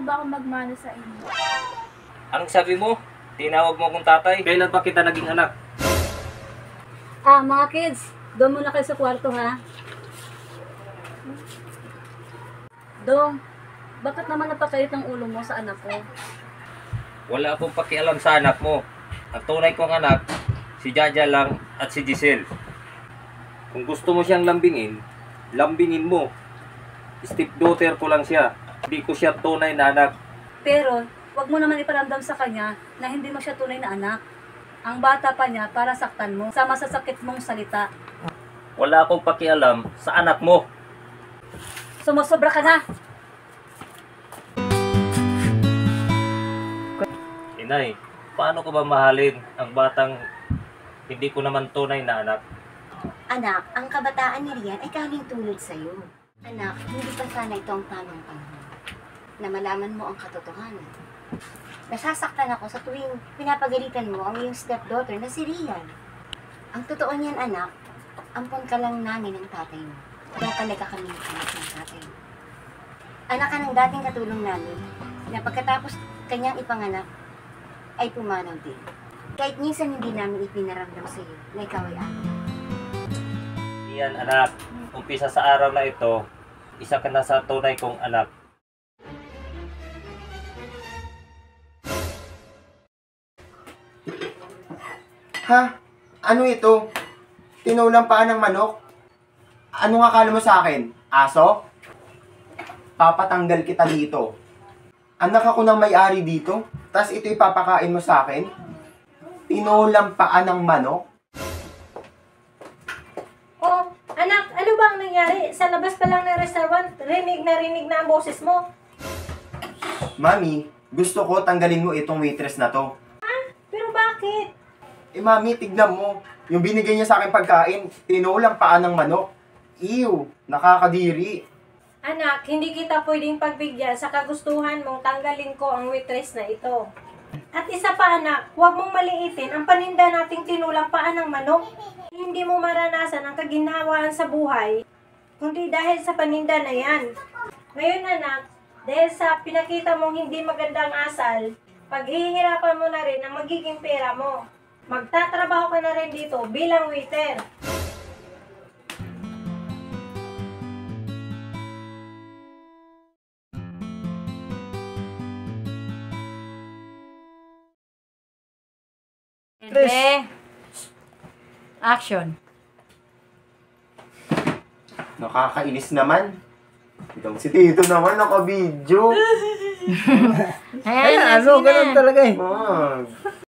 ba akong magmana sa inyo? Anong sabi mo? Tinawag mo akong tatay? Kailan pa kita naging anak? Mga kids, doon muna kayo sa kwarto, ha? Dong, bakit naman napakait ang ulo mo sa anak ko? Wala akong pakialam sa anak mo. Ang tunay kong anak, si Jaja lang at si Giselle. Kung gusto mo siyang lambingin, lambingin mo. Stepdaughter ko lang siya. Hindi ko siya tunay na anak. Pero, wag mo naman iparamdam sa kanya na hindi mo siya tunay na anak. Ang bata pa niya para saktan mo sa masasakit mong salita. Wala akong pakialam sa anak mo. Sumusobra ka na! Inay, paano ko ba mahalin ang batang hindi ko naman tunay na anak? Anak, ang kabataan ni Rian ay kaming tulad sa'yo. Anak, hindi pa sana ito ang tamang panahon na malaman mo ang katotohanan. Nasasaktan ako sa tuwing pinapagalitan mo ang iyong stepdaughter na si Rian. Ang totoo niyan, anak, ampon ka lang namin ng tatay mo. Kaya talaga kami anak ng tatay mo. Anak ka ng dating katulong namin na pagkatapos kanyang ipanganak ay pumanaw din. Kahit minsan hindi namin ipinaramdam sa iyo na ikaw ay anak. Yan anak, umpisa sa araw na ito, isa ka na sa tunay kong anak. Ha? Ano ito? Tinulang paa ng manok? Ano nga akala mo sa akin? Aso? Papatanggal kita dito. Anak ako ng may-ari dito, tas ito ipapakain mo sa akin? Tinulang paa ng manok? Oh, anak, ano bang nangyari? Sa labas pa lang ng restaurant, rinig na ang boses mo. Mami, gusto ko tanggalin mo itong waitress na to. Pero bakit? Mami, tignan mo. Yung binigay niya sa akin pagkain, tinulang paa ng manok. Ew, nakakadiri. Anak, hindi kita pwedeng pagbigyan sa kagustuhan mong tanggalin ko ang waitress na ito. At isa pa anak, huwag mong maliitin ang paninda nating tinulang paa ng manok. Hindi mo maranasan ang kaginhawaan sa buhay, kundi dahil sa paninda na yan. Ngayon anak, dahil sa pinakita mong hindi magandang asal, paghihirapan mo na rin ang magiging pera mo. Magtatrabaho ka na rin dito bilang waiter. Ede, action. Nakakainis naman. Itong si Tito naman naka-video. Ayan, ano, ganun talaga Wag.